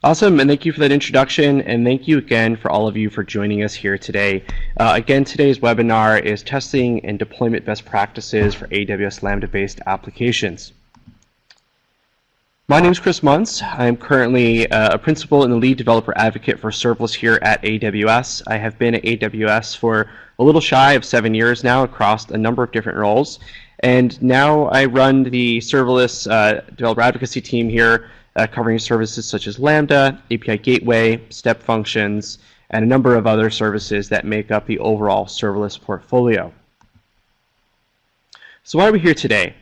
Awesome, and thank you for that introduction, and thank you again for all of you for joining us here today. Again, today's webinar is Testing and Deployment Best Practices for AWS Lambda-Based Applications. My name is Chris Muntz. I'm currently a principal and the lead developer advocate for Serverless here at AWS. I have been at AWS for a little shy of 7 years now across a number of different roles, and now I run the Serverless developer advocacy team here, covering services such as Lambda, API Gateway, step functions, and a number of other services that make up the overall serverless portfolio. So why are we here today?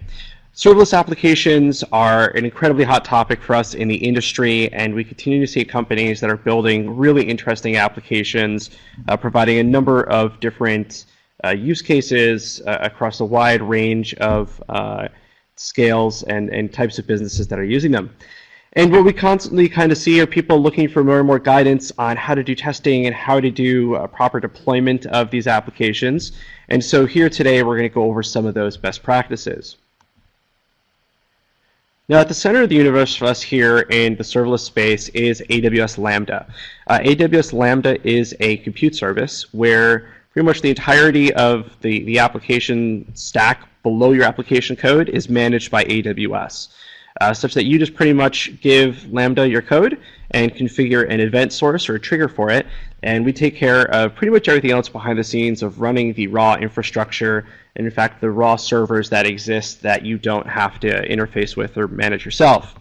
Serverless applications are an incredibly hot topic for us in the industry, and we continue to see companies that are building really interesting applications, providing a number of different use cases across a wide range of scales and types of businesses that are using them. And what we constantly kind of see are people looking for more and more guidance on how to do testing and how to do proper deployment of these applications. And so here today, we're going to go over some of those best practices. Now, at the center of the universe for us here in the serverless space is AWS Lambda. AWS Lambda is a compute service where pretty much the entirety of the application stack below your application code is managed by AWS. Such that you just pretty much give Lambda your code and configure an event source or a trigger for it, and we take care of pretty much everything else behind the scenes of running the raw infrastructure, and in fact the raw servers that exist that you don't have to interface with or manage yourself.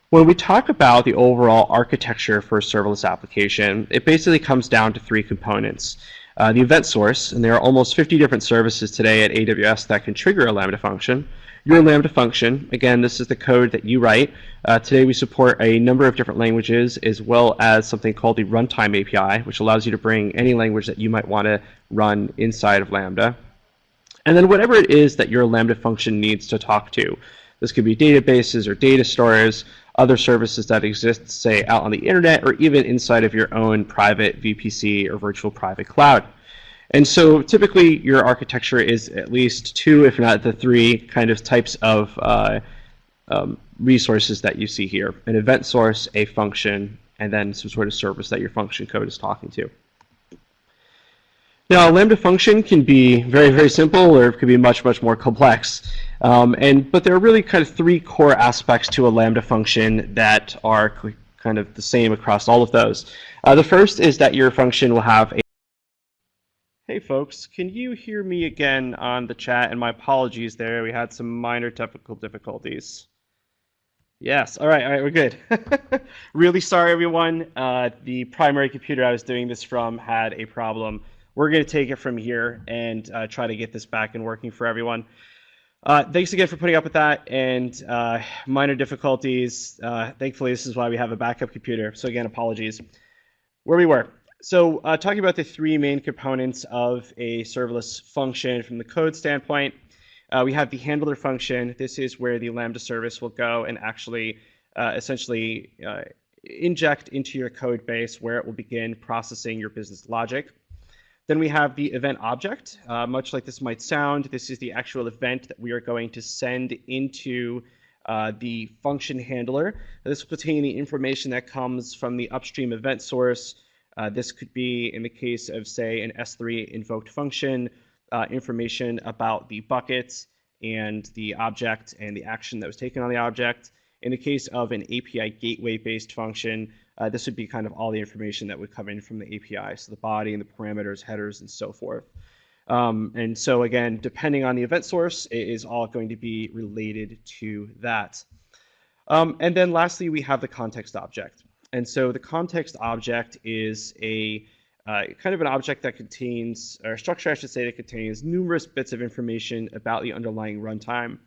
When we talk about the overall architecture for a serverless application, it basically comes down to 3 components. The event source, and there are almost 50 different services today at AWS that can trigger a Lambda function. Your Lambda function, again, this is the code that you write. Today we support a number of different languages as well as something called the Runtime API, which allows you to bring any language that you might want to run inside of Lambda. And then whatever it is that your Lambda function needs to talk to. This could be databases or data stores, other services that exist, say, out on the internet, or even inside of your own private VPC or virtual private cloud. And so typically your architecture is at least 2, if not the 3 kind of types of resources that you see here. An event source, a function, and then some sort of service that your function code is talking to. Now, a Lambda function can be very, very simple, or it could be much, much more complex. But there are really kind of 3 core aspects to a Lambda function that are kind of the same across all of those. The first is that your function will have a... Hey folks, can you hear me again on the chat? And my apologies there, we had some minor technical difficulties. Yes, all right, we're good. Really sorry, everyone. The primary computer I was doing this from had a problem. We're going to take it from here and try to get this back and working for everyone. Thanks again for putting up with that and minor difficulties. Thankfully, this is why we have a backup computer. So again, apologies. Where we were. So talking about the 3 main components of a serverless function from the code standpoint, we have the handler function. This is where the Lambda service will go and actually essentially inject into your code base where it will begin processing your business logic. Then we have the event object. Much like this might sound, this is the actual event that we are going to send into the function handler. This will contain the information that comes from the upstream event source. This could be, in the case of, say, an S3 invoked function, information about the buckets and the object and the action that was taken on the object. In the case of an API gateway-based function, this would be kind of all the information that would come in from the API, so the body and the parameters, headers, and so forth. And so again, depending on the event source, it is all going to be related to that. And then lastly, we have the context object. And so the context object is a kind of an object that contains, or a structure I should say, that contains numerous bits of information about the underlying runtime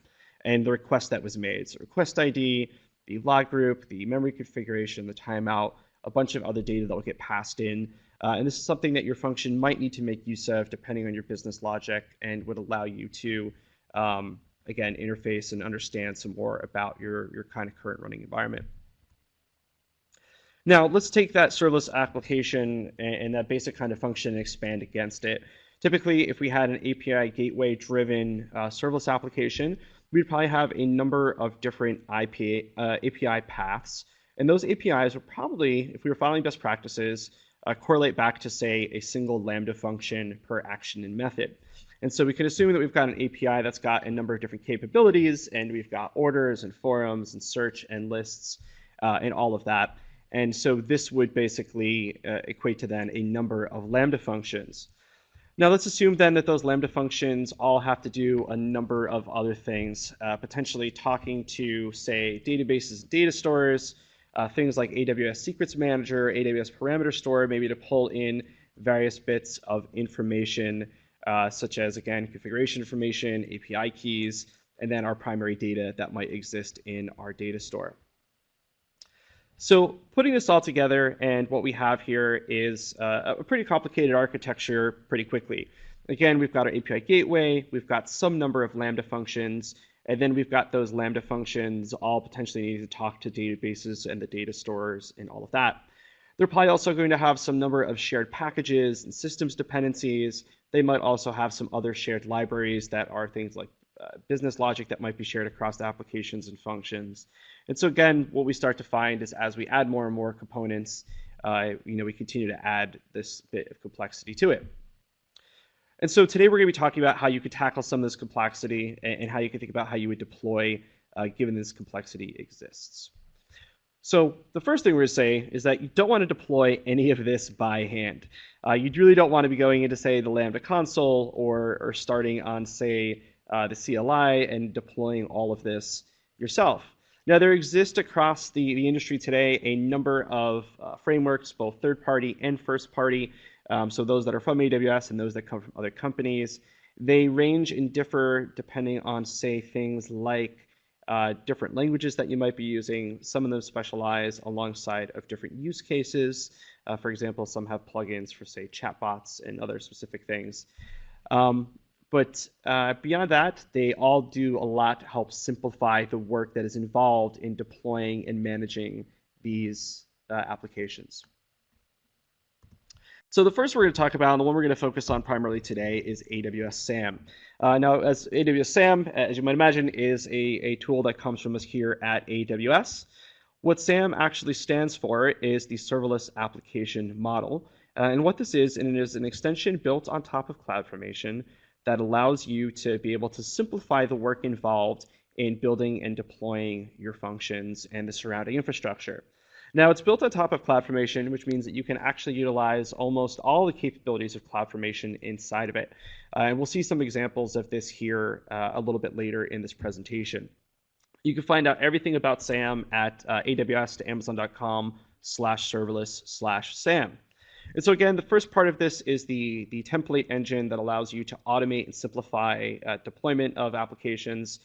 and the request that was made. So request ID, the log group, the memory configuration, the timeout, a bunch of other data that will get passed in. And this is something that your function might need to make use of depending on your business logic and would allow you to, again, interface and understand some more about your kind of current running environment. Now, let's take that serverless application and that basic kind of function and expand against it. Typically, if we had an API gateway-driven serverless application, we'd probably have a number of different API paths And those APIs will probably, if we were following best practices, correlate back to, say, a single Lambda function per action and method. And so we can assume that we've got an API that's got a number of different capabilities, and we've got orders and forums and search and lists and all of that. And so this would basically equate to then a number of Lambda functions. Now let's assume then that those Lambda functions all have to do a number of other things, potentially talking to, say, databases and data stores, things like AWS Secrets Manager, AWS Parameter Store, maybe to pull in various bits of information, such as, again, configuration information, API keys, and then our primary data that might exist in our data store. So putting this all together, and what we have here is a pretty complicated architecture pretty quickly. Again, we've got our API gateway, we've got some number of Lambda functions, and then we've got those Lambda functions all potentially needing to talk to databases and the data stores and all of that. They're probably also going to have some number of shared packages and systems dependencies. They might also have some other shared libraries that are things like business logic that might be shared across the applications and functions. And so again, what we start to find is as we add more and more components, we continue to add this bit of complexity to it. And so today we're going to be talking about how you could tackle some of this complexity and how you can think about how you would deploy given this complexity exists. So the first thing we're going to say is that you don't want to deploy any of this by hand. You really don't want to be going into, say, the Lambda console or starting on, say, the CLI and deploying all of this yourself. Now, there exist across the industry today a number of frameworks, both third-party and first-party, so those that are from AWS and those that come from other companies. They range and differ depending on, say, things like different languages that you might be using. Some of them specialize alongside of different use cases. For example, some have plugins for, say, chatbots and other specific things. But beyond that, they all do a lot to help simplify the work that is involved in deploying and managing these applications. So the first we're going to talk about, and the one we're going to focus on primarily today, is AWS SAM. Now, as AWS SAM, as you might imagine, is a tool that comes from us here at AWS. What SAM actually stands for is the Serverless Application Model. And what this is, and it is an extension built on top of CloudFormation that allows you to be able to simplify the work involved in building and deploying your functions and the surrounding infrastructure. Now, it's built on top of CloudFormation, which means that you can actually utilize almost all the capabilities of CloudFormation inside of it. And we'll see some examples of this here a little bit later in this presentation. You can find out everything about SAM at aws.amazon.com/serverless/SAM. And so again, the first part of this is the template engine that allows you to automate and simplify deployment of applications.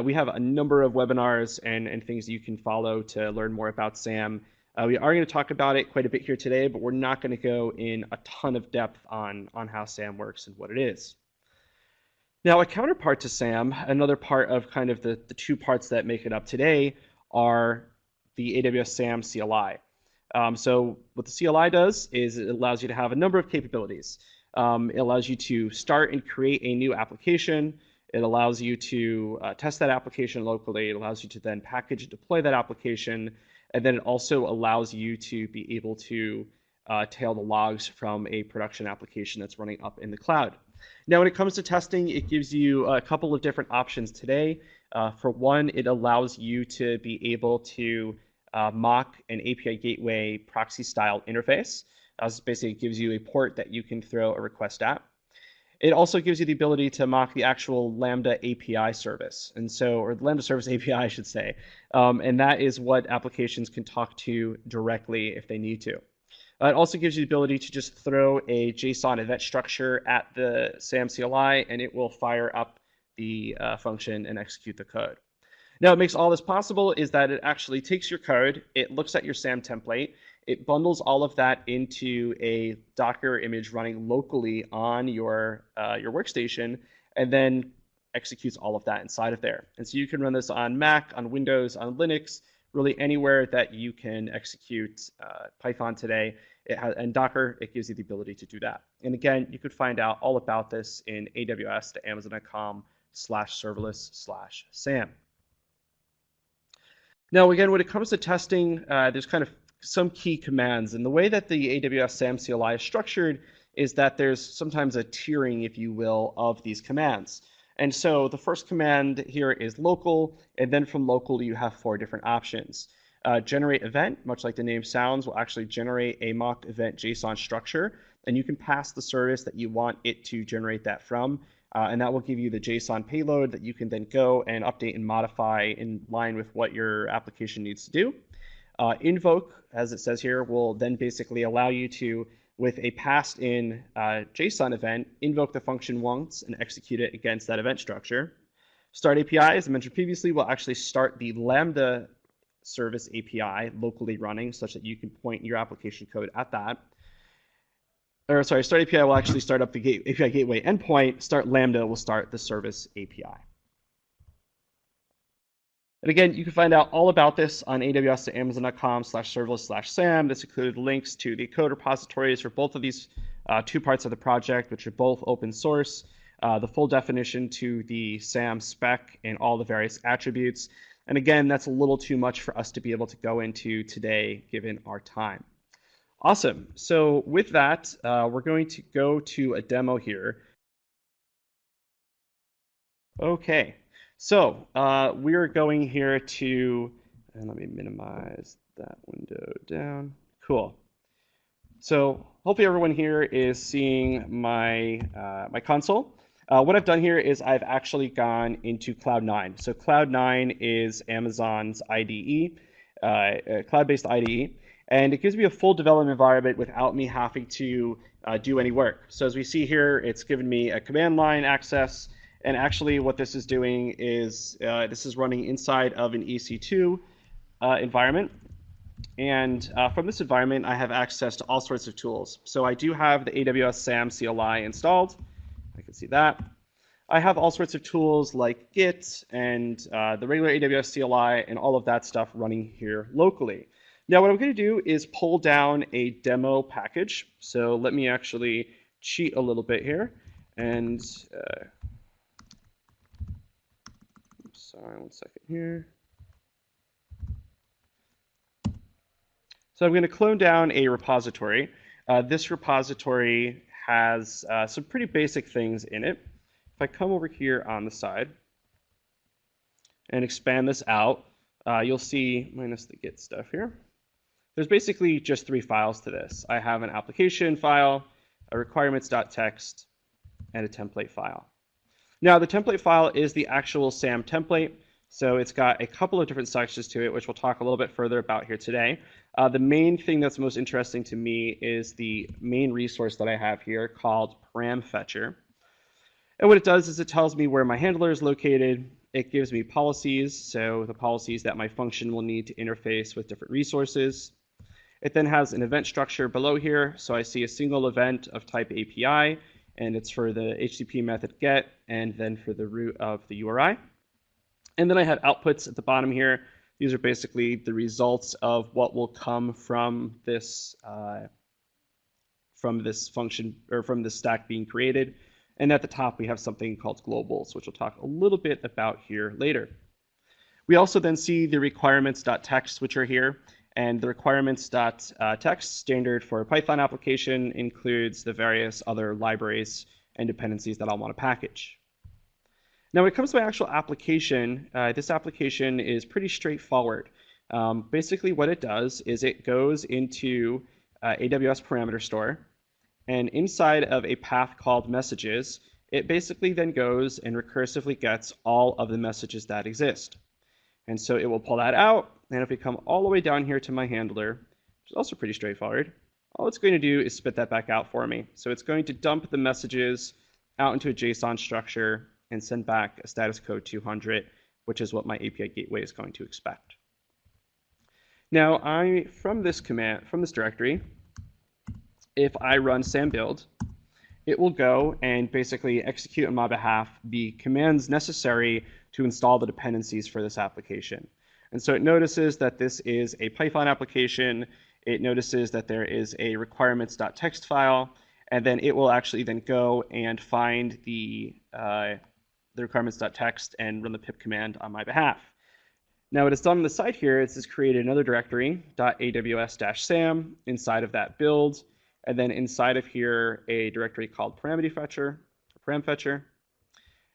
We have a number of webinars and things that you can follow to learn more about SAM. We are going to talk about it quite a bit here today, but we're not going to go in a ton of depth on how SAM works and what it is. Now, a counterpart to SAM, another part of kind of the two parts that make it up today, are the AWS SAM CLI. So what the CLI does is it allows you to have a number of capabilities. It allows you to start and create a new application. It allows you to test that application locally. It allows you to then package and deploy that application. And then it also allows you to be able to tail the logs from a production application that's running up in the cloud. Now, when it comes to testing, it gives you a couple of different options today. For one, it allows you to be able to mock an API gateway proxy style interface. This basically gives you a port that you can throw a request at. It also gives you the ability to mock the actual Lambda API service, or the Lambda service API, I should say, and that is what applications can talk to directly if they need to. It also gives you the ability to just throw a JSON event structure at the SAM CLI, and it will fire up the function and execute the code. Now, what makes all this possible is that it actually takes your code, it looks at your SAM template, it bundles all of that into a Docker image running locally on your workstation, and then executes all of that inside of there. And so you can run this on Mac, on Windows, on Linux, really anywhere that you can execute Python today. And Docker, it gives you the ability to do that. And again, you could find out all about this in aws.amazon.com/serverless/SAM. Now, again, when it comes to testing, there's kind of some key commands. And the way that the AWS SAM CLI is structured is that there's sometimes a tiering, if you will, of these commands. And so the first command here is local, and then from local you have 4 different options. Generate event, much like the name sounds, will actually generate a mock event JSON structure, and you can pass the service that you want it to generate that from. And that will give you the JSON payload that you can then go and update and modify in line with what your application needs to do. Invoke, as it says here, will then basically allow you to, with a passed in JSON event, invoke the function once and execute it against that event structure. Start API, as I mentioned previously, will actually start the Lambda service API locally running such that you can point your application code at that. Or sorry, Start API will actually start up the API gateway endpoint. Start Lambda will start the service API. And again, you can find out all about this on AWS at amazon.com/serverless/SAM. This included links to the code repositories for both of these 2 parts of the project, which are both open source, the full definition to the SAM spec and all the various attributes. And again, that's a little too much for us to be able to go into today, given our time. Awesome. So with that, we're going to go to a demo here. Okay. So we are going here to, and let me minimize that window down. Cool. So hopefully everyone here is seeing my, my console. What I've done here is I've actually gone into Cloud9. So Cloud9 is Amazon's IDE, cloud-based IDE. And it gives me a full development environment without me having to do any work. So as we see here, it's given me a command line access. And actually what this is doing is this is running inside of an EC2 environment. And from this environment, I have access to all sorts of tools. So I do have the AWS SAM CLI installed. I can see that. I have all sorts of tools like Git and the regular AWS CLI and all of that stuff running here locally. Now what I'm going to do is pull down a demo package. So let me actually cheat a little bit here. And sorry, one second here. So I'm going to clone down a repository. This repository has some pretty basic things in it. If I come over here on the side and expand this out, you'll see, minus the Git stuff here, there's basically just 3 files to this. I have an application file, a requirements.txt, and a template file. Now, the template file is the actual SAM template, so it's got a couple of different sections to it, which we'll talk a little bit further about here today. The main thing that's most interesting to me is the main resource that I have here called param fetcher. And what it does is it tells me where my handler is located. It gives me policies, so the policies that my function will need to interface with different resources. It then has an event structure below here, so I see a single event of type API, and it's for the HTTP method get, and then for the root of the URI. And then I have outputs at the bottom here. These are basically the results of what will come from this function, or from this stack being created. And at the top, we have something called globals, which we'll talk a little bit about here later. We also then see the requirements.txt, which are here. And the requirements.txt standard for a Python application includes the various other libraries and dependencies that I'll want to package. Now, when it comes to my actual application, this application is pretty straightforward. Basically, what it does is it goes into AWS parameter store, and inside of a path called messages, it basically then goes and recursively gets all of the messages that exist. And so it will pull that out, and if we come all the way down here to my handler, which is also pretty straightforward, all it's going to do is spit that back out for me. So it's going to dump the messages out into a JSON structure and send back a status code 200, which is what my API gateway is going to expect. Now, from this directory, if I run SAM build, it will go and basically execute on my behalf the commands necessary to install the dependencies for this application. And so it notices that this is a Python application. It notices that there is a requirements.txt file, and then it will actually then go and find the requirements.txt and run the pip command on my behalf. Now what it's done on the side here is it's created another directory, .aws-sam, inside of that build, and then inside of here a directory called param fetcher.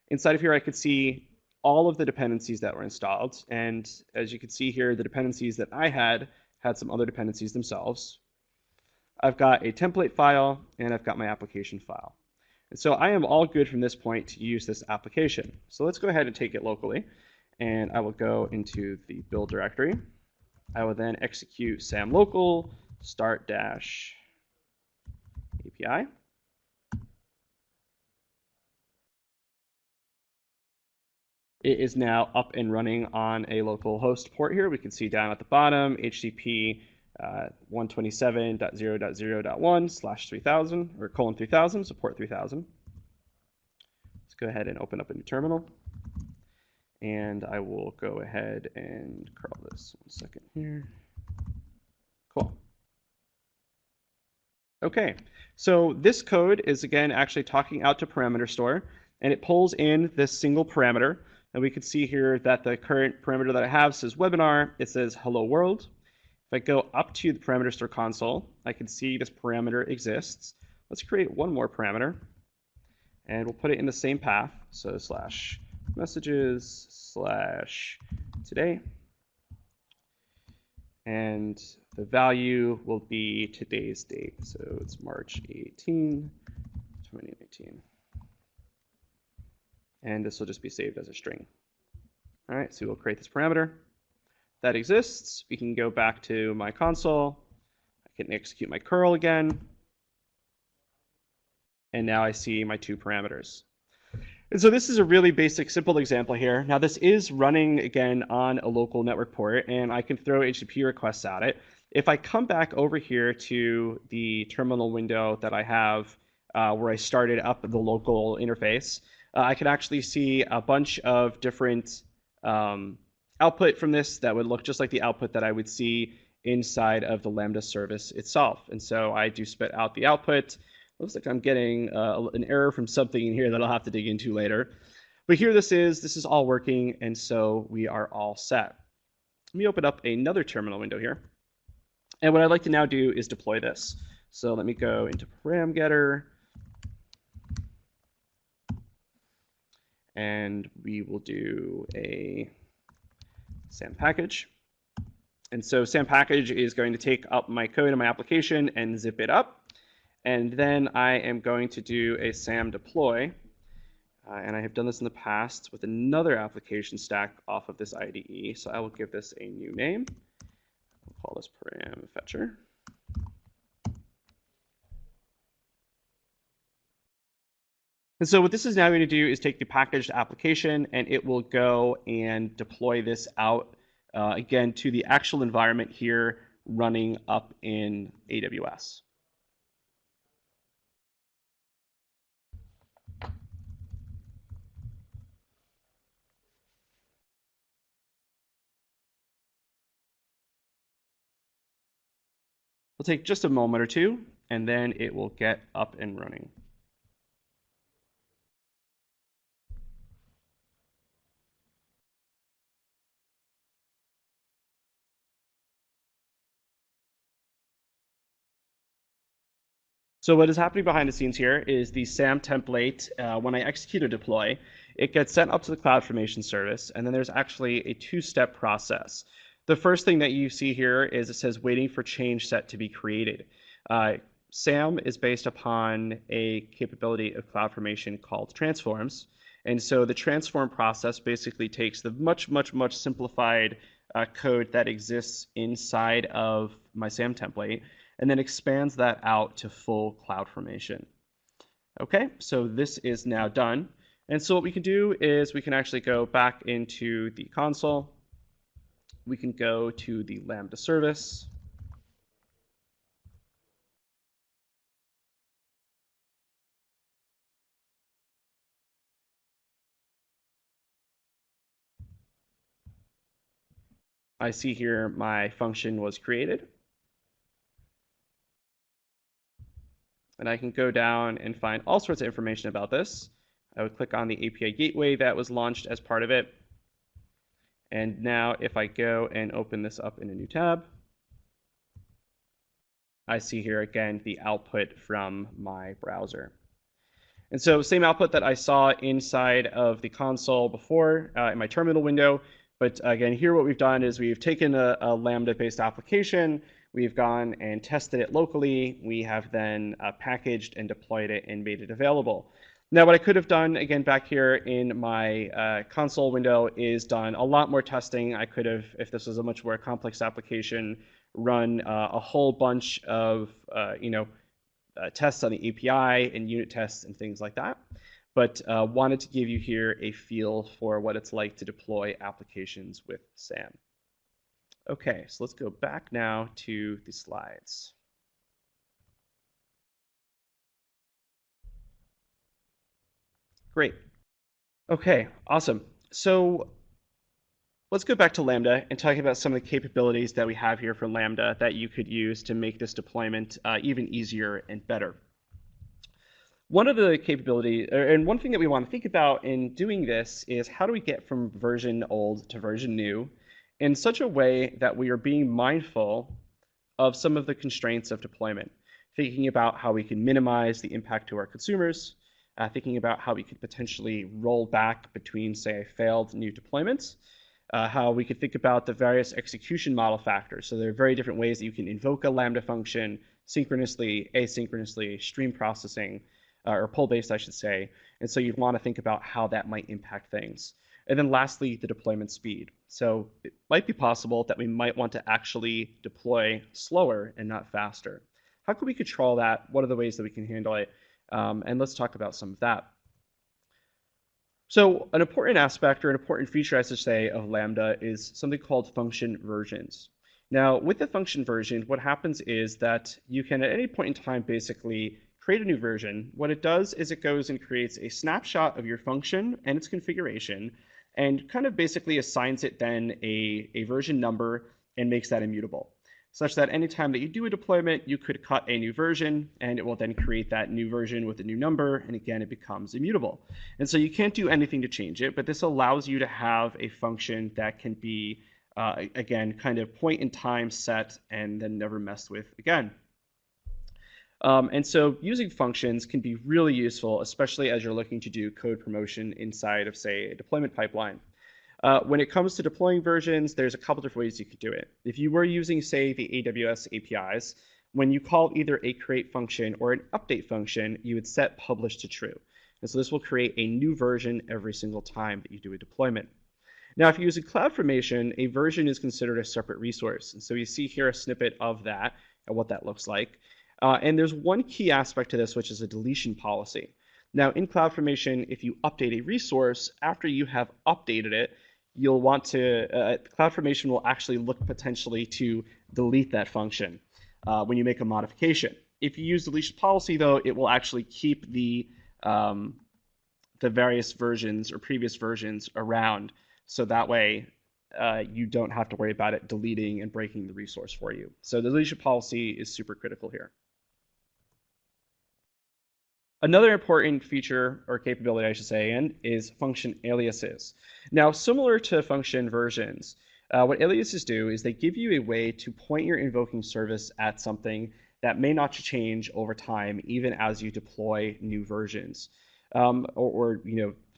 Inside of here I could see all of the dependencies that were installed, and as you can see here, the dependencies that I had some other dependencies themselves. I've got a template file, and I've got my application file. And so I am all good from this point to use this application. So let's go ahead and take it locally. And I will go into the build directory. I will then execute SAM local start dash API. It is now up and running on a local host port here. We can see down at the bottom, HTTP 127.0.0.1/3000 or :3000, so port 3000. Let's go ahead and open up a new terminal. And I will go ahead and curl this 1 second here. Cool. Okay, so this code is again actually talking out to parameter store, and it pulls in this single parameter. And we can see here that the current parameter that I have says webinar, it says hello world. If I go up to the parameter store console, I can see this parameter exists. Let's create one more parameter, and we'll put it in the same path. So /messages/today. And the value will be today's date. So it's March 18, 2019. And this will just be saved as a string. All right, so we'll create this parameter. That exists. We can go back to my console. I can execute my curl again. And now I see my two parameters. And so this is a really basic, simple example here. Now this is running, again, on a local network port, and I can throw HTTP requests at it. If I come back over here to the terminal window that I have where I started up the local interface, I can actually see a bunch of different output from this that would look just like the output that I would see inside of the Lambda service itself. And so I do spit out the output. Looks like I'm getting an error from something in here that I'll have to dig into later. But here this is all working, and so we are all set. Let me open up another terminal window here. And what I'd like to now do is deploy this. So let me go into param getter. And we will do a SAM package. And so SAM package is going to take up my code in my application and zip it up. And then I am going to do a SAM deploy. And I have done this in the past with another application stack off of this IDE. So I will give this a new name. We'll call this param fetcher. And so what this is now going to do is take the packaged application, and it will go and deploy this out, again, to the actual environment here running up in AWS. It'll take just a moment or two, and then it will get up and running. So what is happening behind the scenes here is the SAM template, when I execute a deploy, it gets sent up to the CloudFormation service, and then there's actually a two-step process. The first thing that you see here is it says waiting for change set to be created. SAM is based upon a capability of CloudFormation called transforms. And so the transform process basically takes the much simplified code that exists inside of my SAM template and then expands that out to full CloudFormation. Okay, so this is now done. And so what we can do is we can actually go back into the console. We can go to the Lambda service. I see here my function was created. And I can go down and find all sorts of information about this. I would click on the API gateway that was launched as part of it. And now if I go and open this up in a new tab, I see here again the output from my browser. And so same output that I saw inside of the console before in my terminal window. But again, here what we've done is we've taken a Lambda-based application, we've gone and tested it locally, we have then packaged and deployed it and made it available. Now, what I could have done, again, back here in my console window is done a lot more testing. I could have, if this was a much more complex application, run a whole bunch of, tests on the API and unit tests and things like that. But wanted to give you here a feel for what it's like to deploy applications with SAM. Okay, so let's go back now to the slides. Great. Okay, awesome. So let's go back to Lambda and talk about some of the capabilities that we have here for Lambda that you could use to make this deployment even easier and better. One of the capabilities, and one thing that we want to think about in doing this is how do we get from version old to version new in such a way that we are being mindful of some of the constraints of deployment, thinking about how we can minimize the impact to our consumers, thinking about how we could potentially roll back between, say, failed new deployments, how we could think about the various execution model factors. So there are very different ways that you can invoke a Lambda function synchronously, asynchronously, stream processing, or pull-based, I should say. And so you'd want to think about how that might impact things. And then lastly, the deployment speed. So it might be possible that we might want to actually deploy slower and not faster. How can we control that? What are the ways that we can handle it? And let's talk about some of that. So an important aspect or an important feature, I should say, of Lambda is something called function versions. Now, with the function version, what happens is that you can at any point in time basically create a new version. What it does is it goes and creates a snapshot of your function and its configuration and kind of basically assigns it then a version number and makes that immutable, such that anytime that you do a deployment, you could cut a new version, and it will then create that new version with a new number, and again, it becomes immutable. And so you can't do anything to change it, but this allows you to have a function that can be, again, kind of point in time set and then never messed with again. And so using functions can be really useful, especially as you're looking to do code promotion inside of, say, a deployment pipeline. When it comes to deploying versions, there's a couple different ways you could do it. If you were using, say, the AWS APIs, when you call either a create function or an update function, you would set publish to true. And so this will create a new version every single time that you do a deployment. Now, if you're using CloudFormation, a version is considered a separate resource. And so you see here a snippet of that and what that looks like. And there's one key aspect to this, which is a deletion policy. Now, in CloudFormation, if you update a resource, after you have updated it, you'll want to, CloudFormation will actually look potentially to delete that function when you make a modification. If you use deletion policy, though, it will actually keep the various versions or previous versions around, so that way you don't have to worry about it deleting and breaking the resource for you. So the deletion policy is super critical here. Another important feature or capability, I should say, is function aliases. Now, similar to function versions, what aliases do is they give you a way to point your invoking service at something that may not change over time, even as you deploy new versions or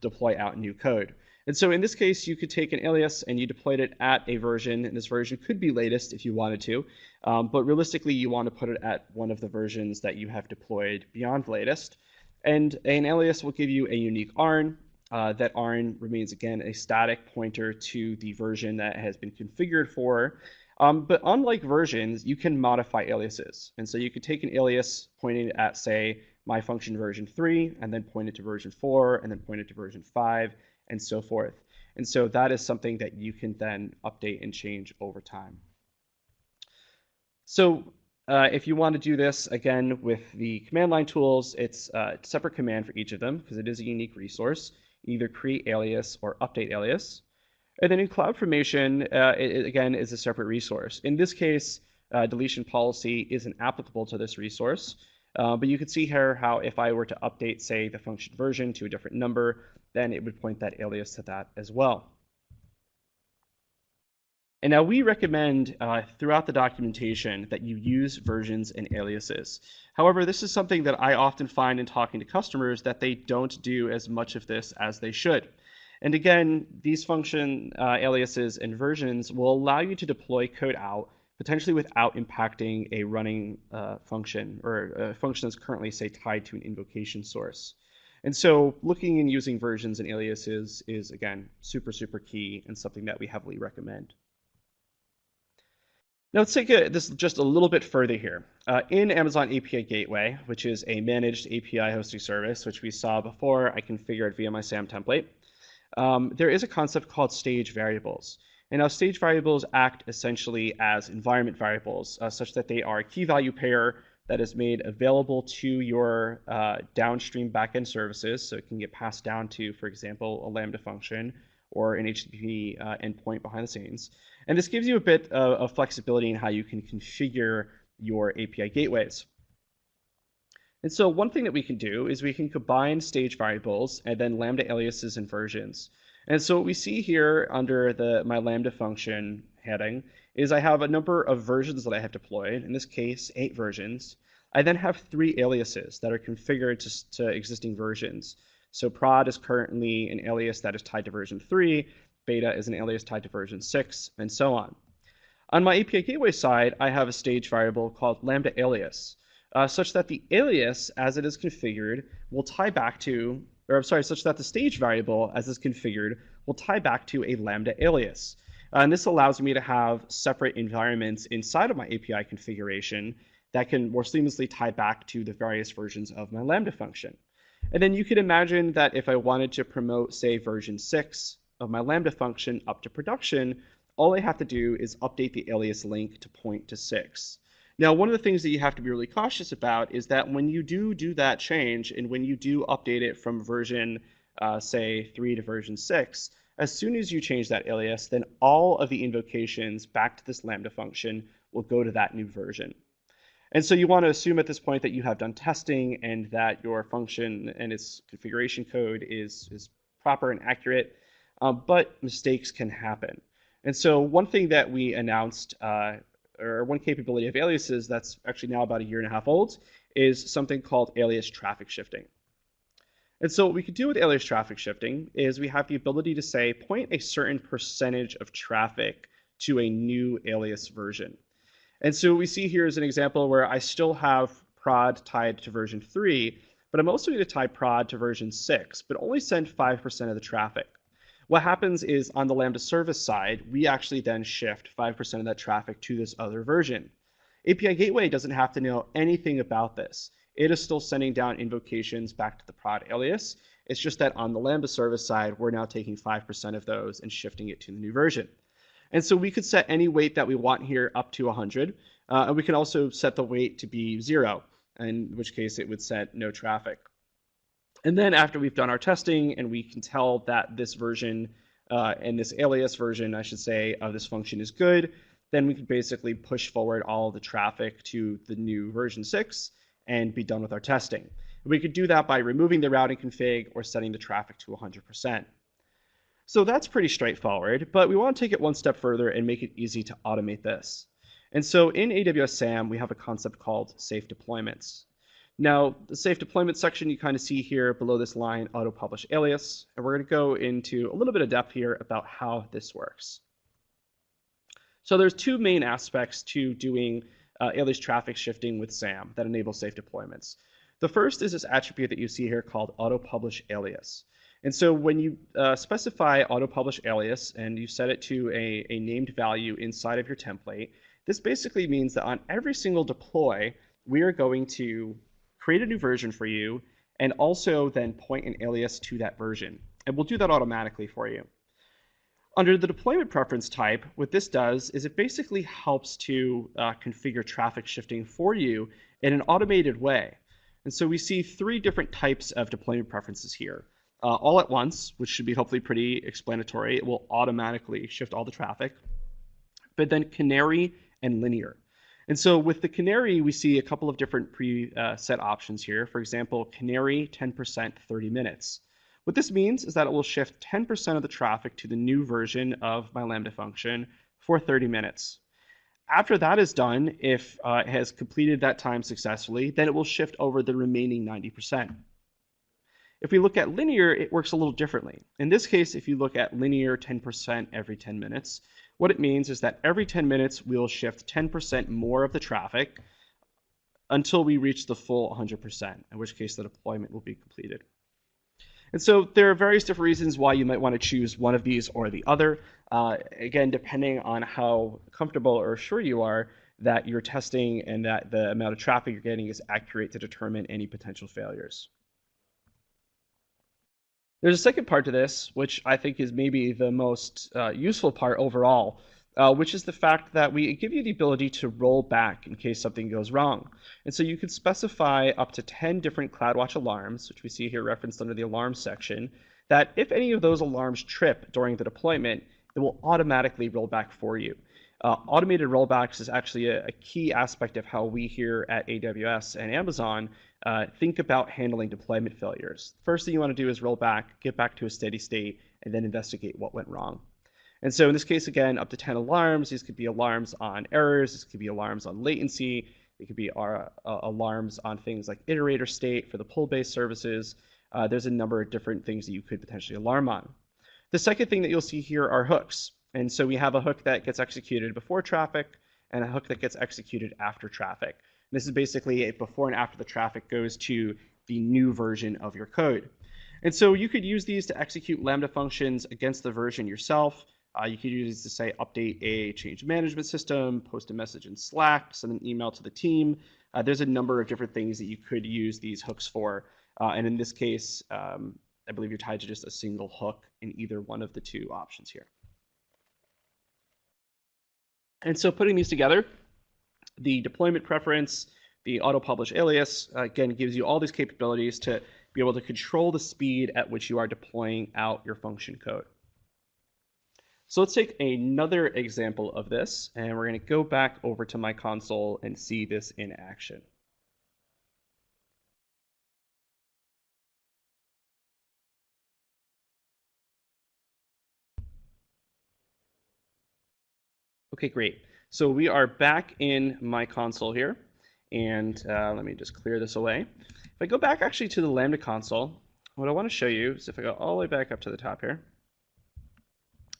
deploy out new code. And so in this case, you could take an alias and you deployed it at a version, and this version could be latest if you wanted to, but realistically, you want to put it at one of the versions that you have deployed beyond latest. And an alias will give you a unique ARN. That ARN remains, again, a static pointer to the version that has been configured for. But unlike versions, you can modify aliases. And so you could take an alias pointing at, say, my function version 3, and then point it to version 4, and then point it to version 5, and so forth. And so that is something that you can then update and change over time. So if you want to do this, again, with the command line tools, it's a separate command for each of them because it is a unique resource. Either create alias or update alias. And then in CloudFormation, it again is a separate resource. In this case, deletion policy isn't applicable to this resource, but you can see here how if I were to update, say, the function version to a different number, then it would point that alias to that as well. And now we recommend throughout the documentation that you use versions and aliases. However, this is something that I often find in talking to customers that they don't do as much of this as they should. And again, these function aliases and versions will allow you to deploy code out potentially without impacting a running function or a function that's currently, say, tied to an invocation source. And so looking and using versions and aliases is, again, super, super key and something that we heavily recommend. Now let's take this just a little bit further here. In Amazon API Gateway, which is a managed API hosting service, which we saw before I configured via my SAM template, there is a concept called stage variables. And now stage variables act essentially as environment variables, such that they are a key value pair that is made available to your downstream backend services. So it can get passed down to, for example, a Lambda function or an HTTP endpoint behind the scenes. And this gives you a bit of flexibility in how you can configure your API gateways. And so one thing that we can do is we can combine stage variables and then Lambda aliases and versions. And so what we see here under my Lambda function heading is I have a number of versions that I have deployed, in this case, 8 versions. I then have 3 aliases that are configured to existing versions. So prod is currently an alias that is tied to version 3, beta is an alias tied to version 6, and so on. On my API gateway side, I have a stage variable called Lambda alias, such that the alias, as it is configured, will tie back to, such that the stage variable, as is configured, will tie back to a Lambda alias. And this allows me to have separate environments inside of my API configuration that can more seamlessly tie back to the various versions of my Lambda function. And then you could imagine that if I wanted to promote, say, version 6 of my Lambda function up to production, all I have to do is update the alias link to point to 6. Now, one of the things that you have to be really cautious about is that when you do that change and when you do update it from version, say, 3 to version 6, as soon as you change that alias, then all of the invocations back to this Lambda function will go to that new version. And so you want to assume at this point that you have done testing and that your function and its configuration code is proper and accurate, but mistakes can happen. And so one thing that we announced, or one capability of aliases that's actually now about 1.5 years old, is something called alias traffic shifting. And so what we could do with alias traffic shifting is we have the ability to say, point a certain percentage of traffic to a new alias version. And so what we see here is an example where I still have prod tied to version 3, but I'm also going to tie prod to version 6, but only send 5% of the traffic. What happens is on the Lambda service side, we actually then shift 5% of that traffic to this other version. API Gateway doesn't have to know anything about this. It is still sending down invocations back to the prod alias. It's just that on the Lambda service side, we're now taking 5% of those and shifting it to the new version. And so we could set any weight that we want here up to 100. And we can also set the weight to be 0, in which case it would set no traffic. And then after we've done our testing and we can tell that this version and this alias version, I should say, of this function is good, then we can basically push forward all the traffic to the new version 6 and be done with our testing. And we could do that by removing the routing config or setting the traffic to 100%. So that's pretty straightforward, but we want to take it one step further and make it easy to automate this. And so in AWS SAM, we have a concept called safe deployments. Now, the safe deployment section you kind of see here below this line, auto publish alias, and we're going to go into a little bit of depth here about how this works. So there's 2 main aspects to doing alias traffic shifting with SAM that enable safe deployments. The first is this attribute that you see here called auto publish alias. And so when you specify auto publish alias and you set it to a named value inside of your template, this basically means that on every single deploy, we are going to create a new version for you and also then point an alias to that version. And we'll do that automatically for you. Under the deployment preference type, what this does is it basically helps to configure traffic shifting for you in an automated way. And so we see 3 different types of deployment preferences here. All at once, which should be hopefully pretty explanatory. It will automatically shift all the traffic. But then canary and linear. And so with the canary, we see a couple of different preset options here. For example, canary 10%, 30 minutes. What this means is that it will shift 10% of the traffic to the new version of my Lambda function for 30 minutes. After that is done, if it has completed that time successfully, then it will shift over the remaining 90%. If we look at linear, it works a little differently. In this case, if you look at linear 10% every 10 minutes, what it means is that every 10 minutes, we'll shift 10% more of the traffic until we reach the full 100%, in which case the deployment will be completed. And so there are various different reasons why you might want to choose one of these or the other. Again, depending on how comfortable or sure you are that your testing and that the amount of traffic you're getting is accurate to determine any potential failures. There's a second part to this, which I think is maybe the most useful part overall, which is the fact that we give you the ability to roll back in case something goes wrong. And so you could specify up to 10 different CloudWatch alarms, which we see here referenced under the alarms section, that if any of those alarms trip during the deployment, it will automatically roll back for you. Automated rollbacks is actually a key aspect of how we here at AWS and Amazon think about handling deployment failures. First thing you want to do is roll back, get back to a steady state, and then investigate what went wrong. And so in this case, again, up to 10 alarms. These could be alarms on errors. This could be alarms on latency. It could be alarms on things like iterator state for the pull-based services. There's a number of different things that you could potentially alarm on. The second thing that you'll see here are hooks. And so we have a hook that gets executed before traffic and a hook that gets executed after traffic. And this is basically a before and after the traffic goes to the new version of your code. And so you could use these to execute Lambda functions against the version yourself. You could use these to say update a change management system, post a message in Slack, send an email to the team. There's a number of different things that you could use these hooks for. And in this case, I believe you're tied to just a single hook in either one of the two options here. And so putting these together, the deployment preference, the auto-publish alias, again, gives you all these capabilities to be able to control the speed at which you are deploying out your function code. So let's take another example of this, and we're going to go back over to my console and see this in action. Okay, great. So we are back in my console here, and let me just clear this away. If I go back actually to the Lambda console, what I want to show you is if I go all the way back up to the top here,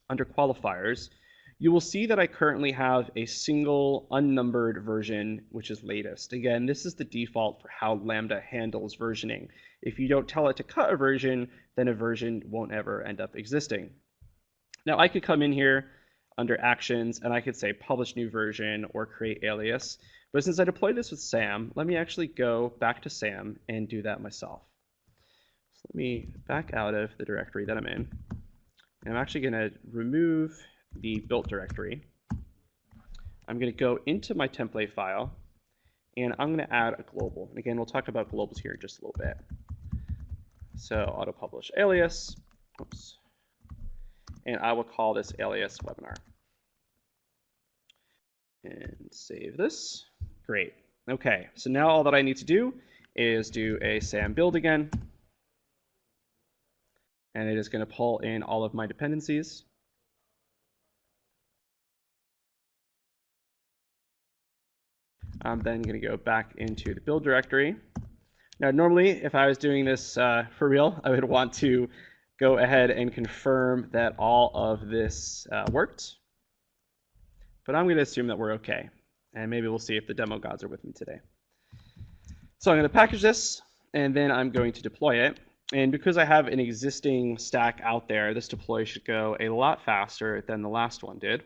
under qualifiers, you will see that I currently have a single unnumbered version, which is latest. Again, this is the default for how Lambda handles versioning. If you don't tell it to cut a version, then a version won't ever end up existing. Now I could come in here under actions and I could say publish new version or create alias. But since I deployed this with SAM, let me actually go back to SAM and do that myself. So let me back out of the directory that I'm in. And I'm actually going to remove the built directory. I'm going to go into my template file, and I'm going to add a global. And again, we'll talk about globals here in just a little bit. So auto-publish alias, oops, and I will call this alias webinar. And save this. Great. Okay, so now all that I need to do is do a SAM build again. And it is going to pull in all of my dependencies. I'm then going to go back into the build directory. Now, normally, if I was doing this for real, I would want to go ahead and confirm that all of this worked. But I'm going to assume that we're OK. And maybe we'll see if the demo gods are with me today. So I'm going to package this, and then I'm going to deploy it. And because I have an existing stack out there, this deploy should go a lot faster than the last one did.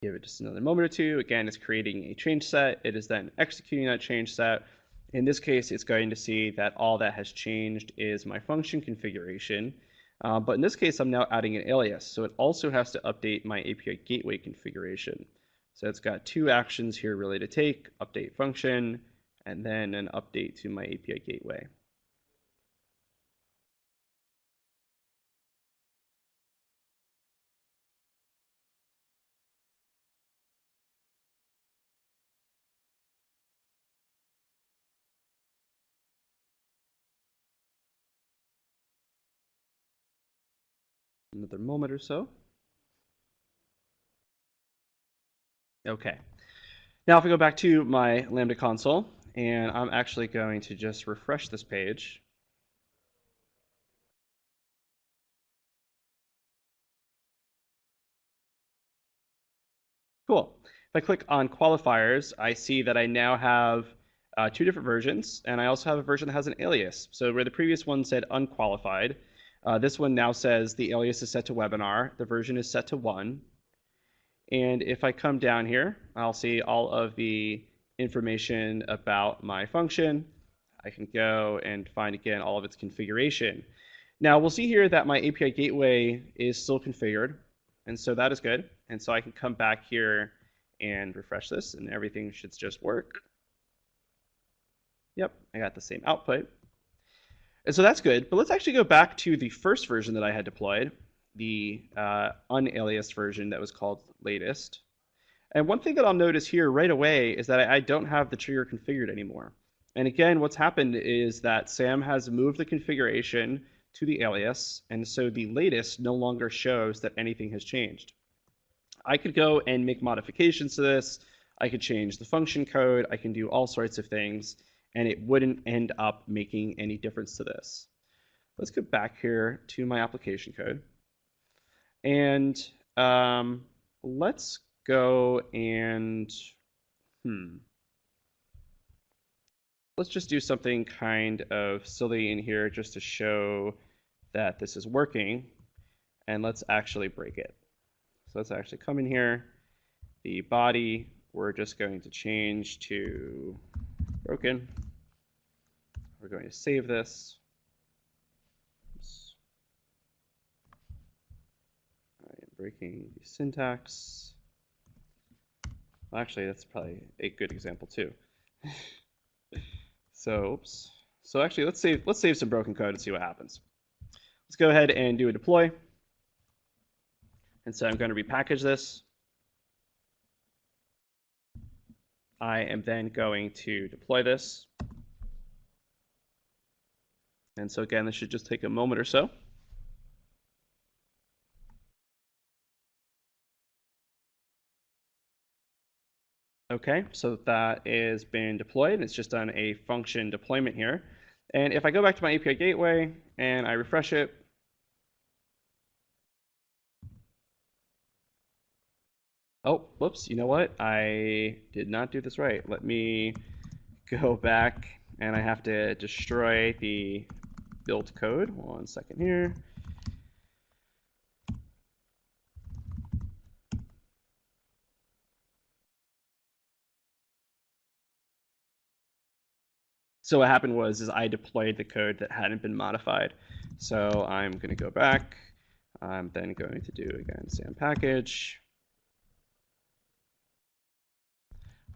Give it just another moment or two. Again, it's creating a change set. It is then executing that change set. In this case, it's going to see that all that has changed is my function configuration. But in this case, I'm now adding an alias. So it also has to update my API gateway configuration. So it's got two actions here really to take, update function, and then an update to my API gateway. another moment or so. Okay. Now if we go back to my Lambda console, and I'm actually going to just refresh this page. Cool. If I click on qualifiers, I see that I now have two different versions, and I also have a version that has an alias. So where the previous one said unqualified, this one now says the alias is set to webinar, the version is set to 1. And if I come down here, I'll see all of the information about my function. I can go and find, again, all of its configuration. Now, we'll see here that my API gateway is still configured, and so that is good. And so I can come back here and refresh this, and everything should just work. Yep, I got the same output. And so that's good, but let's actually go back to the first version that I had deployed, the unaliased version that was called latest. And one thing that I'll notice here right away is that I don't have the trigger configured anymore. And again, what's happened is that SAM has moved the configuration to the alias, and so the latest no longer shows that anything has changed. I could go and make modifications to this. I could change the function code. I can do all sorts of things, and it wouldn't end up making any difference to this. Let's go back here to my application code. And let's go and, let's just do something kind of silly in here just to show that this is working. And let's actually break it. So let's actually come in here. The body, we're just going to change to broken. We're going to save this. Oops. I am breaking the syntax. Well, actually, that's probably a good example too. So, oops. So actually, let's save some broken code and see what happens. Let's go ahead and do a deploy. And so I'm going to repackage this. I am then going to deploy this. And so again, this should just take a moment or so. Okay, so that is been deployed. It's just done a function deployment here. And if I go back to my API gateway and I refresh it, oh, whoops, you know what? I did not do this right. Let me go back, and I have to destroy the build code. 1 second here. So what happened was I deployed the code that hadn't been modified. So I'm going to go back. I'm then going to do, again, SAM package.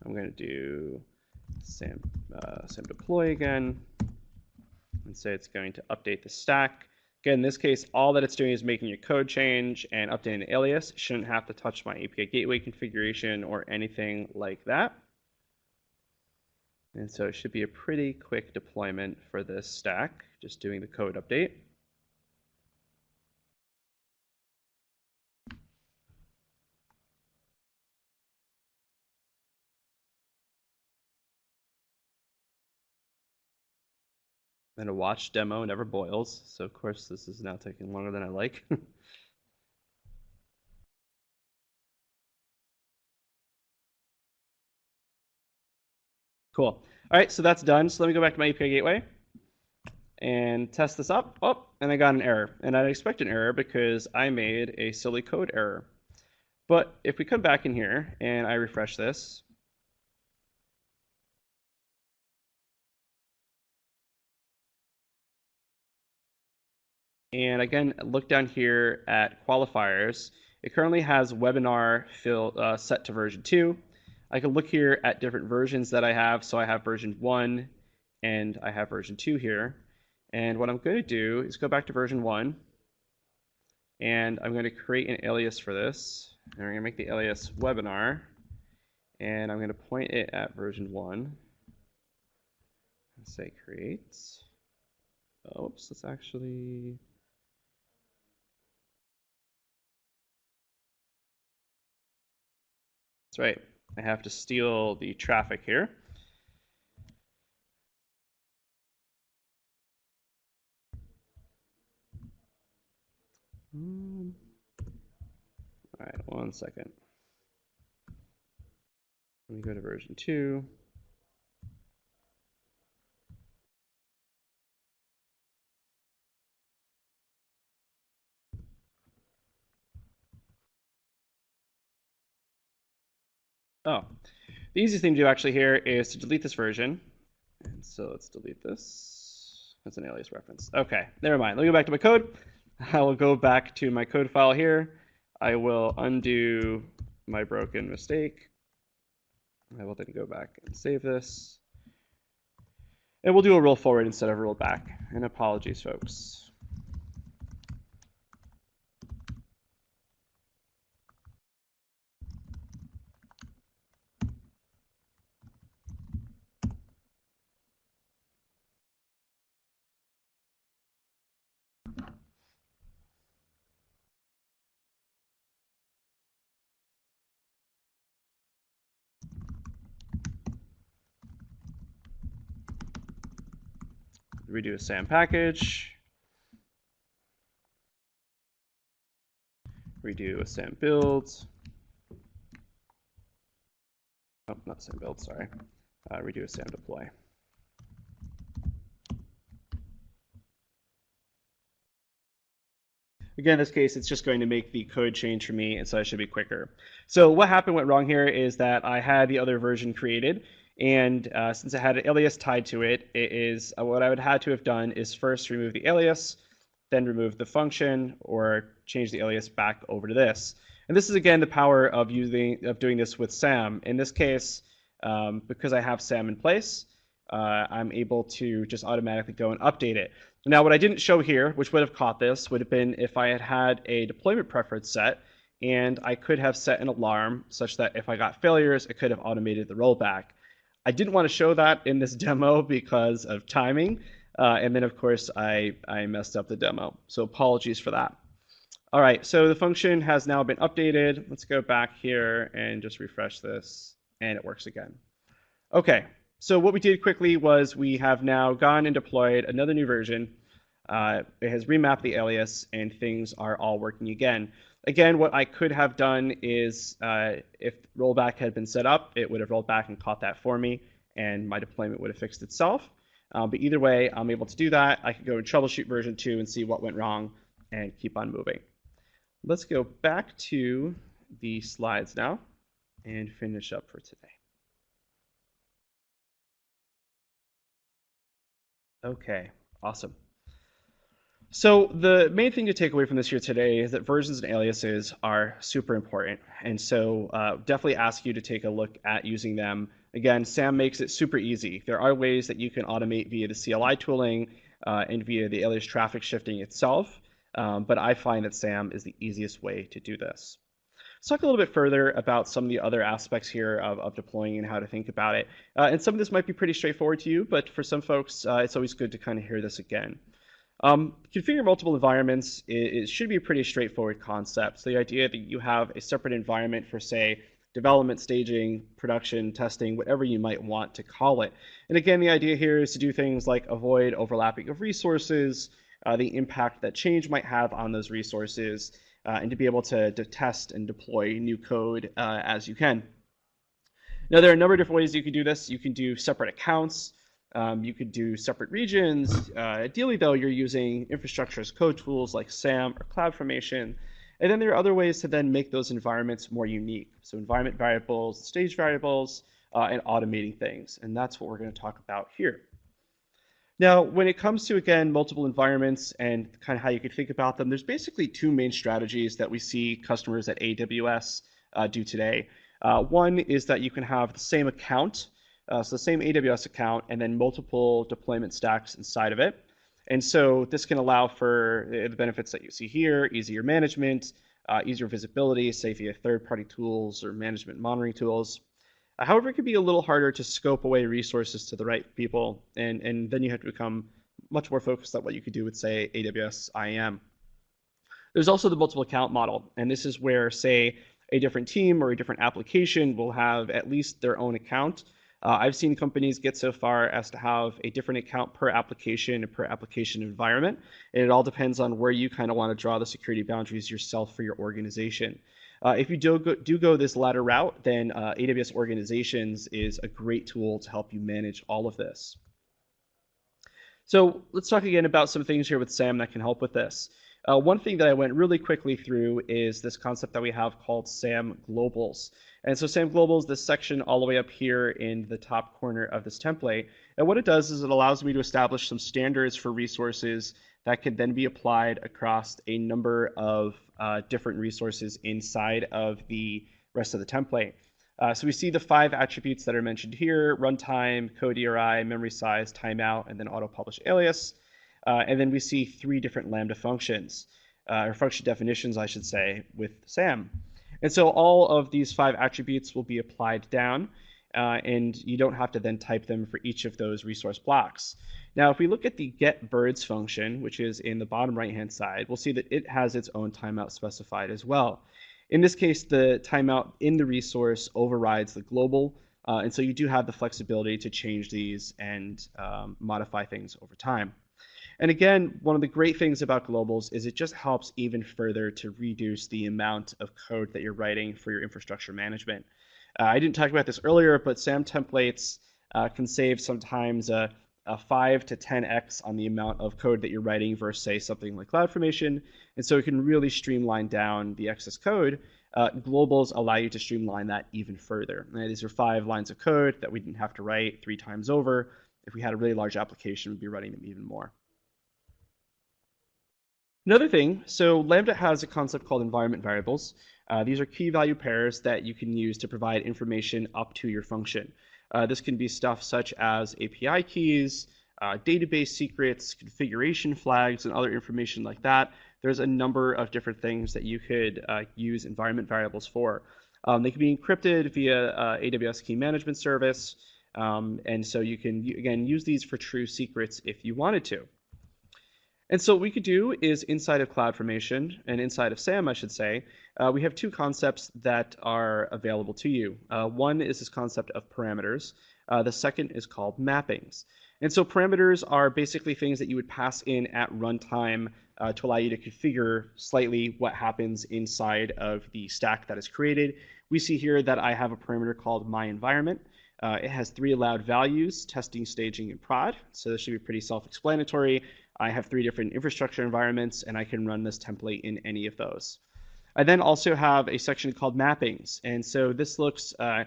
I'm going to do SAM deploy again, and say it's going to update the stack. Again, in this case, all that it's doing is making a code change and updating the alias. It shouldn't have to touch my API gateway configuration or anything like that. And so it should be a pretty quick deployment for this stack, just doing the code update. And a watch demo never boils, so of course this is now taking longer than I like. Cool. All right, so that's done. So let me go back to my API gateway and test this up. Oh, and I got an error. And I'd expect an error because I made a silly code error. But if we come back in here and I refresh this, and again, look down here at qualifiers, it currently has webinar set to version 2. I can look here at different versions that I have. So I have version 1 and I have version 2 here. And what I'm going to do is go back to version 1, and I'm going to create an alias for this. And we're going to make the alias webinar, and I'm going to point it at version 1 and say create. Oops, let's actually, That's right. I have to steal the traffic here. All right, 1 second. Let me go to version 2. Oh, the easiest thing to do actually here is to delete this version. And so let's delete this. That's an alias reference. Okay, never mind. Let me go back to my code. I will go back to my code file here. I will undo my broken mistake. I will then go back and save this. And we'll do a roll forward instead of a roll back. And apologies, folks. Redo a SAM package. Redo a SAM build. Oh, not SAM build, sorry. Redo a SAM deploy. Again, in this case, it's just going to make the code change for me, and so it should be quicker. So what went wrong here is that I had the other version created, and since I had an alias tied to it, what I would have to have done is first remove the alias, then remove the function, or change the alias back over to this. And this is, again, the power of doing this with SAM. In this case, because I have SAM in place, I'm able to just automatically go and update it. Now, what I didn't show here, which would have caught this, would have been if I had had a deployment preference set, and I could have set an alarm such that if I got failures, it could have automated the rollback. I didn't want to show that in this demo because of timing, and then, of course, I messed up the demo. So apologies for that. All right, so the function has now been updated. Let's go back here and just refresh this, and it works again. Okay, so what we did quickly was we have now gone and deployed another new version. It has remapped the alias, and things are all working again. Again, what I could have done is if rollback had been set up, it would have rolled back and caught that for me, and my deployment would have fixed itself. But either way, I'm able to do that. I could go and troubleshoot version 2 and see what went wrong and keep on moving. Let's go back to the slides now and finish up for today. Okay, awesome. So the main thing to take away from this here today is that versions and aliases are super important. And so definitely ask you to take a look at using them. Again, SAM makes it super easy. There are ways that you can automate via the CLI tooling and via the alias traffic shifting itself. But I find that SAM is the easiest way to do this. Let's talk a little bit further about some of the other aspects here of deploying and how to think about it. And some of this might be pretty straightforward to you, but for some folks, it's always good to kind of hear this again. Configure multiple environments, it should be a pretty straightforward concept. So the idea that you have a separate environment for, say, development, staging, production, testing, whatever you might want to call it. And again, the idea here is to do things like avoid overlapping of resources, the impact that change might have on those resources, and to be able to test and deploy new code as you can. Now, there are a number of different ways you can do this. You can do separate accounts. You could do separate regions. Ideally, though, you're using infrastructure as code tools like SAM or CloudFormation. And then there are other ways to then make those environments more unique. So environment variables, stage variables, and automating things. And that's what we're going to talk about here. Now, when it comes to, again, multiple environments and kind of how you could think about them, there's basically two main strategies that we see customers at AWS do today. One is that you can have the same account, so the same AWS account, and then multiple deployment stacks inside of it. And so this can allow for the benefits that you see here: easier management, easier visibility, say via third-party tools or management monitoring tools. However, it can be a little harder to scope away resources to the right people, and then you have to become much more focused on what you could do with, say, AWS IAM. There's also the multiple account model, and this is where, say, a different team or a different application will have at least their own account. I've seen companies get so far as to have a different account per application and per application environment. And it all depends on where you kind of want to draw the security boundaries yourself for your organization. If you do go this latter route, then AWS Organizations is a great tool to help you manage all of this. So let's talk again about some things here with SAM that can help with this. One thing that I went really quickly through is this concept that we have called SAM Globals. And so SAM Globals, this section all the way up here in the top corner of this template. And what it does is it allows me to establish some standards for resources that could then be applied across a number of different resources inside of the rest of the template. So we see the 5 attributes that are mentioned here: runtime, code ERI, memory size, timeout, and then auto-publish alias. And then we see 3 different Lambda functions, or function definitions, I should say, with SAM. And so all of these 5 attributes will be applied down, and you don't have to then type them for each of those resource blocks. Now, if we look at the getBirds function, which is in the bottom right-hand side, we'll see that it has its own timeout specified as well. In this case, the timeout in the resource overrides the global, and so you do have the flexibility to change these and modify things over time. And again, one of the great things about globals is it just helps even further to reduce the amount of code that you're writing for your infrastructure management. I didn't talk about this earlier, but SAM templates can save sometimes a 5 to 10x on the amount of code that you're writing versus, say, something like CloudFormation. And so it can really streamline down the excess code. Globals allow you to streamline that even further. And these are 5 lines of code that we didn't have to write 3 times over. If we had a really large application, we'd be writing them even more. Another thing, so Lambda has a concept called environment variables. These are key value pairs that you can use to provide information up to your function. This can be stuff such as API keys, database secrets, configuration flags, and other information like that. There's a number of different things that you could use environment variables for. They can be encrypted via AWS Key Management Service, and so you can, again, use these for true secrets if you wanted to. And so what we could do is inside of CloudFormation, and inside of SAM, I should say, we have 2 concepts that are available to you. One is this concept of parameters. The second is called mappings. And so parameters are basically things that you would pass in at runtime to allow you to configure slightly what happens inside of the stack that is created. We see here that I have a parameter called myEnvironment. It has 3 allowed values: testing, staging, and prod. So this should be pretty self-explanatory. I have 3 different infrastructure environments, and I can run this template in any of those. I then also have a section called mappings. And so this looks a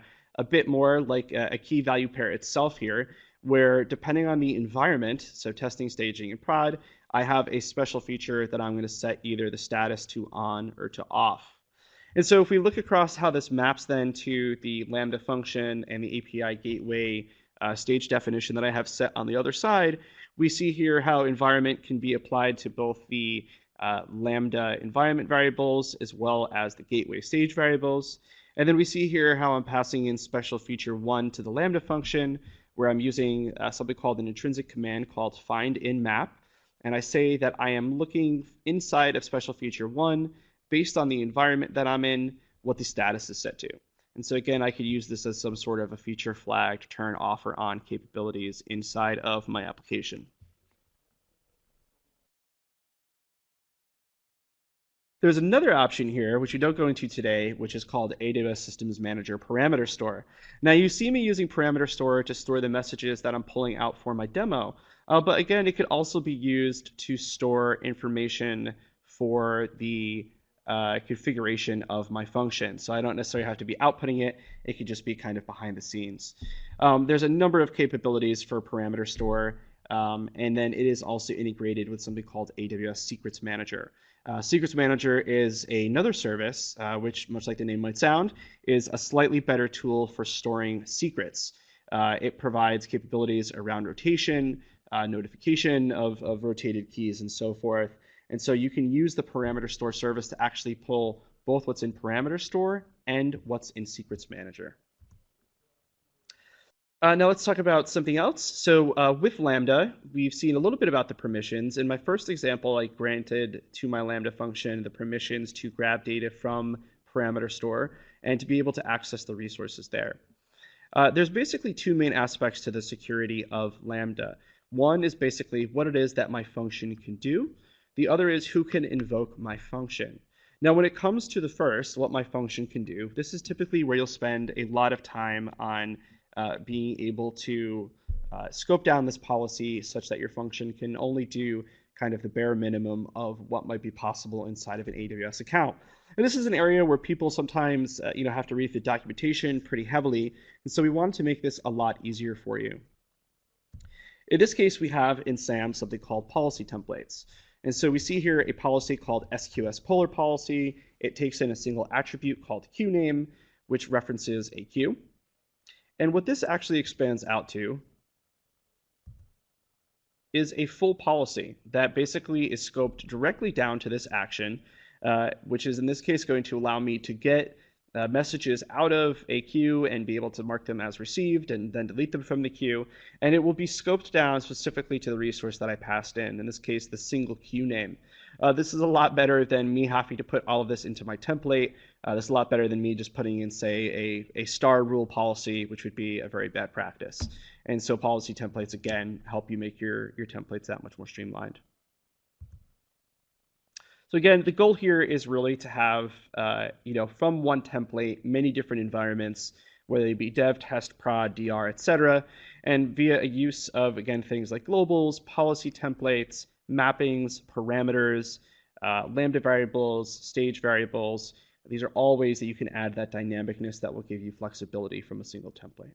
bit more like a key value pair itself here, where depending on the environment, so testing, staging, and prod, I have a special feature that I'm going to set either the status to on or to off. And so if we look across how this maps then to the Lambda function and the API gateway stage definition that I have set on the other side, we see here how environment can be applied to both the Lambda environment variables as well as the gateway stage variables. And then we see here how I'm passing in special feature 1 to the Lambda function, where I'm using something called an intrinsic command called findInMap. And I say that I am looking inside of special feature 1 based on the environment that I'm in, what the status is set to. And so again, I could use this as some sort of a feature flag to turn off or on capabilities inside of my application. There's another option here, which we don't go into today, which is called AWS Systems Manager Parameter Store. Now, you see me using Parameter Store to store the messages that I'm pulling out for my demo, but again, it could also be used to store information for the configuration of my function. So I don't necessarily have to be outputting it. It could just be kind of behind the scenes. There's a number of capabilities for Parameter Store, and then it is also integrated with something called AWS Secrets Manager. Secrets Manager is another service, which, much like the name might sound, is a slightly better tool for storing secrets. It provides capabilities around rotation, notification of rotated keys, and so forth. And so you can use the Parameter Store service to actually pull both what's in Parameter Store and what's in Secrets Manager. Now let's talk about something else. So with Lambda, we've seen a little bit about the permissions. In my first example, I granted to my Lambda function the permissions to grab data from parameter store and to be able to access the resources there. There's basically two main aspects to the security of Lambda. One is basically what it is that my function can do. The other is who can invoke my function. Now, when it comes to the first, what my function can do, this is typically where you'll spend a lot of time on being able to scope down this policy such that your function can only do kind of the bare minimum of what might be possible inside of an AWS account. And this is an area where people sometimes have to read the documentation pretty heavily, and so we wanted to make this a lot easier for you. In this case, we have in SAM something called policy templates. And so we see here a policy called SQS polar policy. It takes in a single attribute called queueName, which references a queue. And what this actually expands out to is a full policy that basically is scoped directly down to this action, which is in this case going to allow me to get messages out of a queue and be able to mark them as received and then delete them from the queue. And it will be scoped down specifically to the resource that I passed in this case, the single queue name. This is a lot better than me having to put all of this into my template. This is a lot better than me just putting in, say, a star rule policy, which would be a very bad practice. And so policy templates, again, help you make your templates that much more streamlined. So again, the goal here is really to have, from one template, many different environments, whether they be dev, test, prod, DR, etc. And via a use of, again, things like globals, policy templates, mappings, parameters, Lambda variables, stage variables. These are all ways that you can add that dynamicness that will give you flexibility from a single template.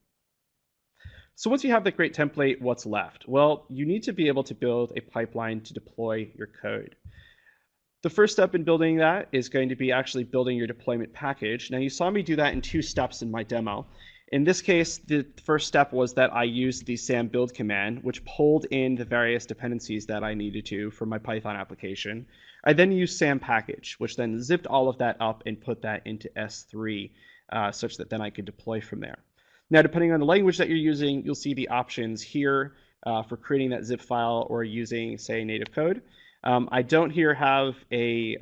So once you have that great template, what's left? Well, you need to be able to build a pipeline to deploy your code. The first step in building that is going to be actually building your deployment package. Now, you saw me do that in 2 steps in my demo. In this case, the first step was that I used the SAM build command, which pulled in the various dependencies that I needed to for my Python application. I then used SAM package, which then zipped all of that up and put that into S3, such that then I could deploy from there. Now, depending on the language that you're using, you'll see the options here for creating that zip file or using, say, native code. I don't here have a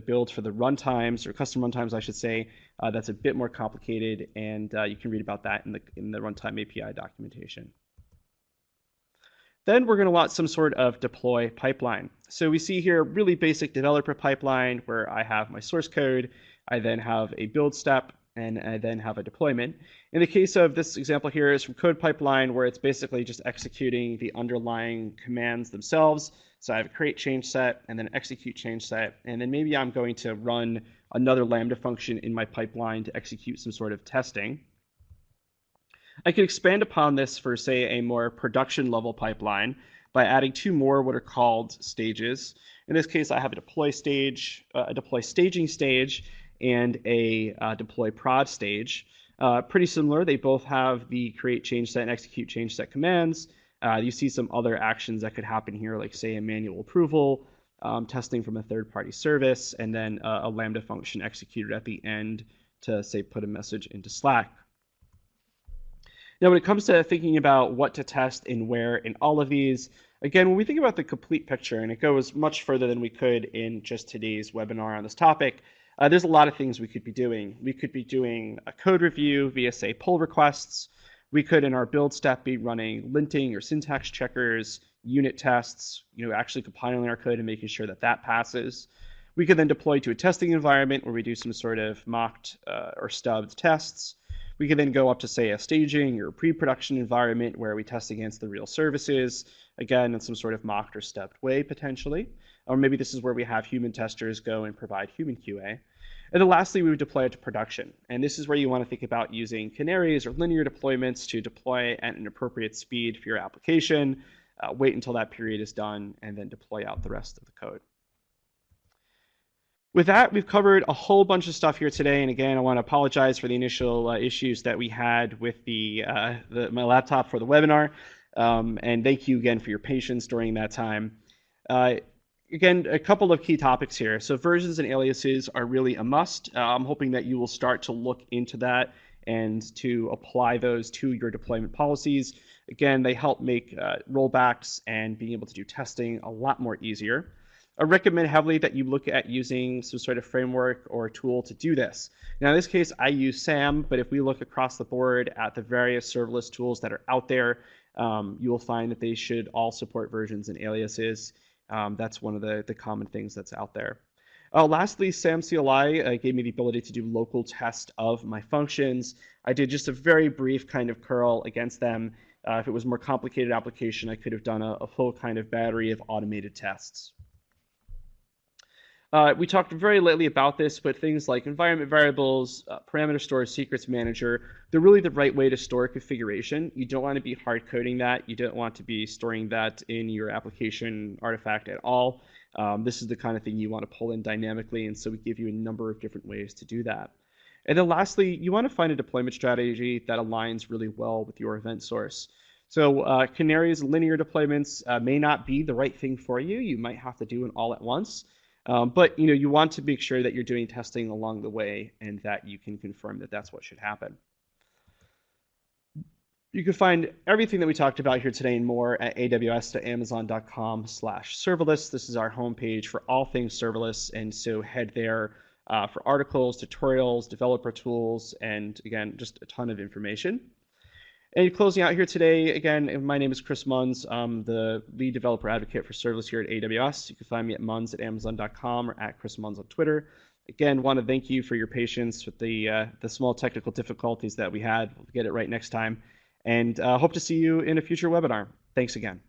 build for the runtimes, or custom runtimes, I should say. That's a bit more complicated, and you can read about that in the runtime API documentation. Then we're going to want some sort of deploy pipeline. So we see here really basic developer pipeline where I have my source code, I then have a build step, and I then have a deployment. In the case of this example here is from code pipeline, where it's basically just executing the underlying commands themselves. So I have a create change set and then execute change set, and then maybe I'm going to run another Lambda function in my pipeline to execute some sort of testing. I can expand upon this for, say, a more production level pipeline by adding 2 more what are called stages. In this case, I have a deploy stage, a deploy staging stage, and a deploy prod stage. Pretty similar. They both have the create change set and execute change set commands. You see some other actions that could happen here, like, say, a manual approval, testing from a third-party service, and then a Lambda function executed at the end to, say, put a message into Slack. Now, when it comes to thinking about what to test and where in all of these, again, when we think about the complete picture, and it goes much further than we could in just today's webinar on this topic, there's a lot of things we could be doing. We could be doing a code review via, say, pull requests. We could, in our build step, be running linting or syntax checkers, unit tests, actually compiling our code and making sure that that passes. We could then deploy to a testing environment where we do some sort of mocked or stubbed tests. We could then go up to, say, a staging or pre-production environment where we test against the real services, again, in some sort of mocked or stubbed way, potentially. Or maybe this is where we have human testers go and provide human QA. And then lastly, we would deploy it to production. And this is where you want to think about using canaries or linear deployments to deploy at an appropriate speed for your application, wait until that period is done, and then deploy out the rest of the code. With that, we've covered a whole bunch of stuff here today. And again, I want to apologize for the initial issues that we had with my laptop for the webinar. And thank you again for your patience during that time. Again, a couple of key topics here. So versions and aliases are really a must. I'm hoping that you will start to look into that and to apply those to your deployment policies. Again, they help make rollbacks and being able to do testing a lot more easier. I recommend heavily that you look at using some sort of framework or tool to do this. Now, in this case, I use SAM, but if we look across the board at the various serverless tools that are out there, you will find that they should all support versions and aliases. That's one of the common things that's out there. Lastly, SAM CLI gave me the ability to do local test of my functions. I did just a very brief kind of curl against them. If it was a more complicated application, I could have done a full kind of battery of automated tests. We talked very lightly about this, but things like environment variables, parameter store, secrets manager, they're really the right way to store configuration. You don't want to be hard coding that. You don't want to be storing that in your application artifact at all. This is the kind of thing you want to pull in dynamically, and so we give you a number of different ways to do that. And then lastly, you want to find a deployment strategy that aligns really well with your event source. So Canary's linear deployments may not be the right thing for you. You might have to do it all at once. But you want to make sure that you're doing testing along the way and that you can confirm that that's what should happen. You can find everything that we talked about here today and more at aws.amazon.com/serverless. This is our homepage for all things serverless, and so head there for articles, tutorials, developer tools, and again, just a ton of information. And closing out here today, again, my name is Chris Munns. I'm the lead developer advocate for serverless here at AWS. You can find me at munns@amazon.com or at Chris Munns on Twitter. Again, want to thank you for your patience with the small technical difficulties that we had. We'll get it right next time. And hope to see you in a future webinar. Thanks again.